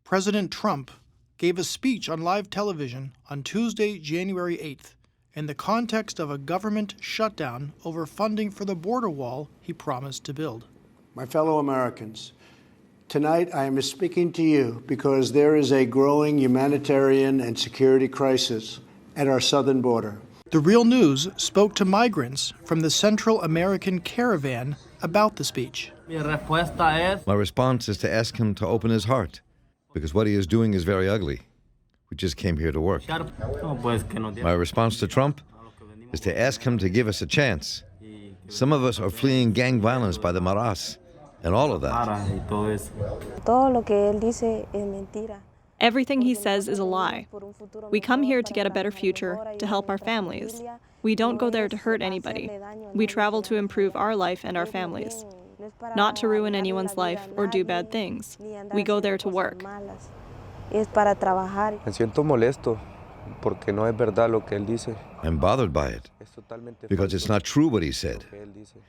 President Trump gave a speech on live television on Tuesday, January 8th, in the context of a government shutdown over funding for the border wall he promised to build. My fellow Americans, tonight I am speaking to you because there is a growing humanitarian and security crisis at our southern border. The Real News spoke to migrants from the Central American Caravan about the speech. My response is to ask him to open his heart, because what he is doing is very ugly. We just came here to work. My response to Trump is to ask him to give us a chance. Some of us are fleeing gang violence by the maras, and all of that. Everything he says is a lie. We come here to get a better future, to help our families. We don't go there to hurt anybody. We travel to improve our life and our families, not to ruin anyone's life or do bad things. We go there to work. Es para trabajar. Me siento molesto porque no es verdad lo que él dice. I'm bothered by it because it's not true what he said.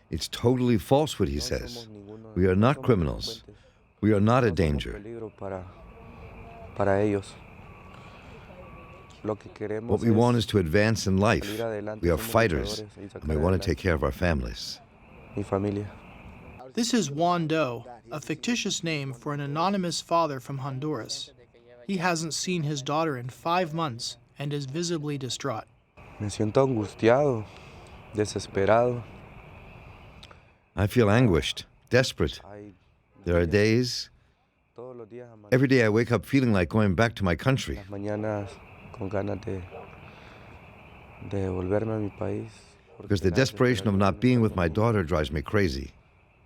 It's totally false what he says. We are not criminals. We are not a danger. Para ellos. What we want is to advance in life. We are fighters, and we want to take care of our families. Mi familia. This is Juan Doe, a fictitious name for an anonymous father from Honduras. He hasn't seen his daughter in 5 months and is visibly distraught. Me siento angustiado, desesperado. I feel anguished, desperate. There are days, every day I wake up feeling like going back to my country. Mañanas con ganas de devolverme a mi país. Because the desperation of not being with my daughter drives me crazy.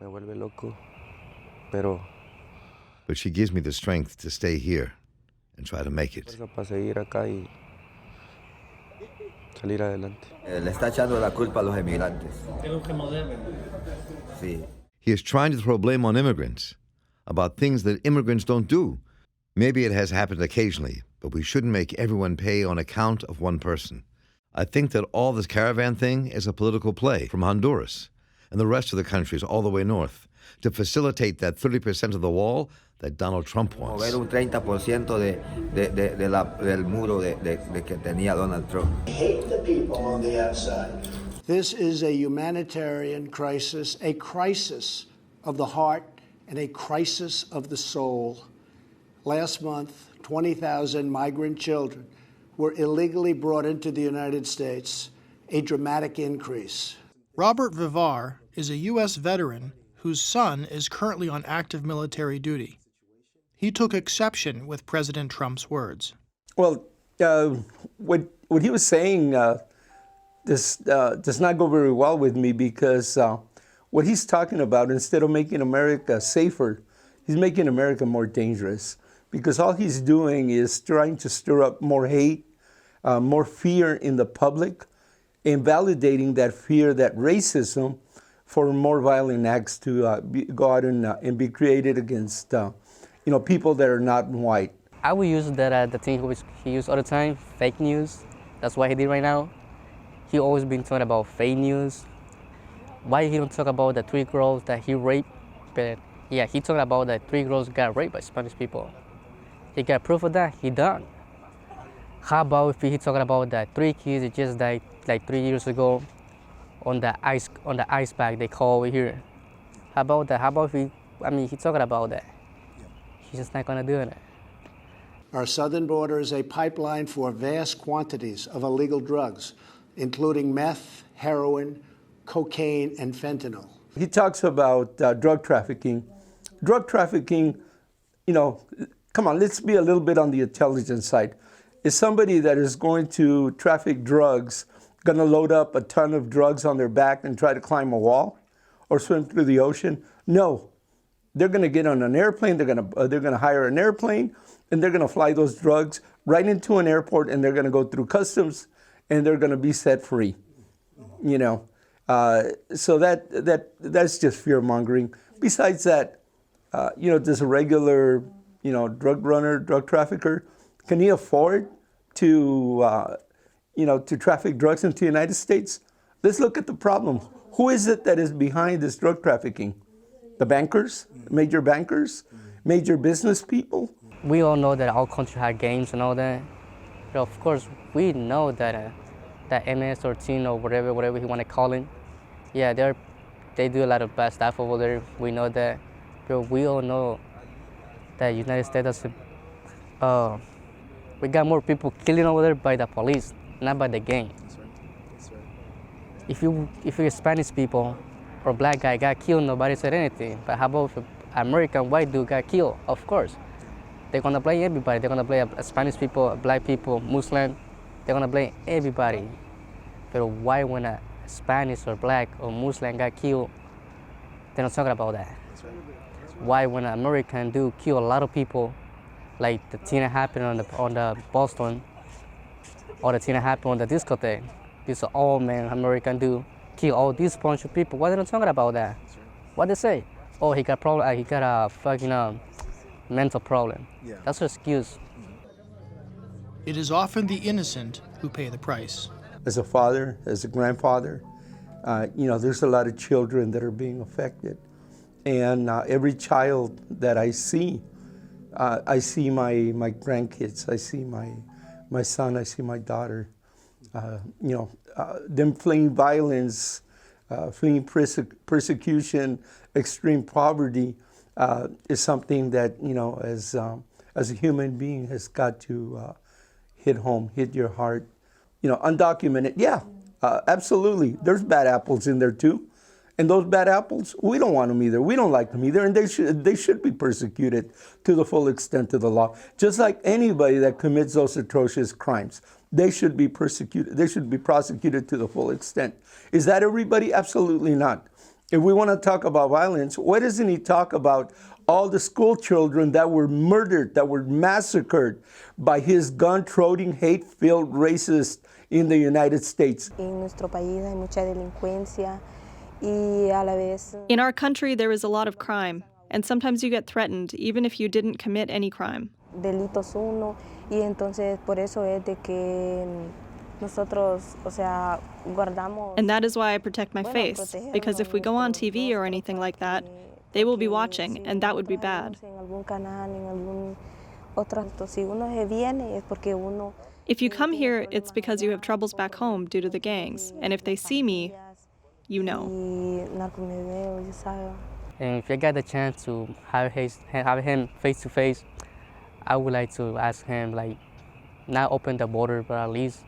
Me vuelve loco, pero she gives me the strength to stay here and try to make it. para seguir acá y salir adelante. Le está echando la culpa a los emigrantes. Sí. He is trying to throw blame on immigrants about things that immigrants don't do. Maybe it has happened occasionally, but we shouldn't make everyone pay on account of one person. I think that all this caravan thing is a political play from Honduras and the rest of the countries all the way north to facilitate that 30% of the wall that Donald Trump wants. Mover un 30% del muro que tenía Donald Trump. Hate the people on the outside. This is a humanitarian crisis, a crisis of the heart and a crisis of the soul. Last month, 20,000 migrant children were illegally brought into the United States, a dramatic increase. Robert Vivar is a U.S. veteran whose son is currently on active military duty. He took exception with President Trump's words. Well, what he was saying does not go very well with me because what he's talking about, instead of making America safer, he's making America more dangerous, because all he's doing is trying to stir up more hate, more fear in the public, invalidating that fear, that racism, for more violent acts to go out and be created against people that are not white. I will use that the thing he used all the time, fake news. That's what he did right now. He always been talking about fake news. Why he don't talk about the 3 girls that he raped? But yeah, he talking about that 3 girls got raped by Spanish people. He got proof of that. He done. How about if he talking about that 3 kids that just died like 3 years ago on the ice bag they call over here? How about that? How about if he talking about that? He's just not gonna do it. Our southern border is a pipeline for vast quantities of illegal drugs, including meth, heroin, cocaine, and fentanyl. He talks about drug trafficking. Drug trafficking, come on, let's be a little bit on the intelligence side. Is somebody that is going to traffic drugs going to load up a ton of drugs on their back and try to climb a wall or swim through the ocean? No. They're going to get on an airplane, they're going to hire an airplane, and they're going to fly those drugs right into an airport, and they're going to go through customs, and they're going to be set free. So that's just fear mongering. Besides that, does a regular, drug runner, drug trafficker, can he afford to, to traffic drugs into the United States? Let's look at the problem. Who is it that is behind this drug trafficking? The bankers, major business people? We all know that our country has games and all that, but of course we know that that MS-13 or whatever you want to call it, yeah, they do a lot of bad stuff over there. We know that, but we all know that United States doesn't. We got more people killing over there by the police, not by the gang. That's right. That's right. If you're Spanish people or black guy got killed, nobody said anything. But how about if an American white dude got killed? Of course, they're gonna blame everybody. They're gonna blame Spanish people, black people, Muslim. They're gonna blame everybody. But why when a Spanish or black or Muslim got killed, they're not talking about that? That's right. That's right. Why when an American dude kill a lot of people, like the thing that happened on the Boston, or the thing that happened on the discotheque, this old man American dude kill all these bunch of people. Why they not talking about that? That's right. What they say? Oh, he got problem. He got a fucking mental problem. Yeah. That's an excuse. It is often the innocent who pay the price. As a father, as a grandfather, there's a lot of children that are being affected. And every child that I see my grandkids, I see my son, I see my daughter. Them fleeing violence, fleeing persecution, extreme poverty is something that, as a human being has got to hit home, hit your heart. Undocumented, yeah, absolutely. There's bad apples in there too. And those bad apples, we don't want them either. We don't like them either. And they should be persecuted to the full extent of the law. Just like anybody that commits those atrocious crimes, they should be persecuted. They should be prosecuted to the full extent. Is that everybody? Absolutely not. If we want to talk about violence, why doesn't he talk about all the school children that were murdered, that were massacred by his gun-toting, hate-filled racists in the United States? En nuestro país hay mucha delincuencia y a la vez. In our country, there is a lot of crime, and sometimes you get threatened even if you didn't commit any crime. Delitos uno y entonces por eso es de que nosotros, o sea, guardamos. And that is why I protect my face, because if we go on TV or anything like that, they will be watching, and that would be bad. If you come here, it's because you have troubles back home due to the gangs, and if they see me, you know. And if I got the chance to have him face to face, I would like to ask him, like, not open the border, but at least,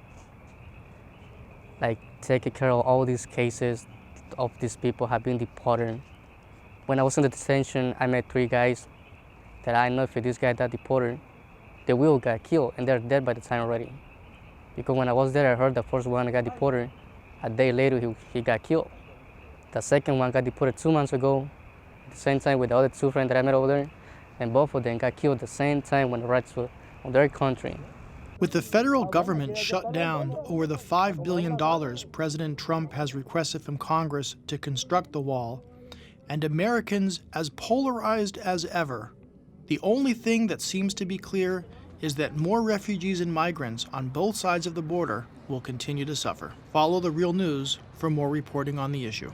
like, take care of all these cases of these people have been deported. When I was in the detention, I met 3 guys that I know if this guy got deported, they will get killed, and they're dead by the time already. Because when I was there, I heard the first one got deported. A day later, he got killed. The second one got deported 2 months ago, at the same time with the other 2 friends that I met over there, and both of them got killed at the same time when the riots were on their country. With the federal government shut down over the $5 billion President Trump has requested from Congress to construct the wall, and Americans as polarized as ever, the only thing that seems to be clear is that more refugees and migrants on both sides of the border will continue to suffer. Follow The Real News for more reporting on the issue.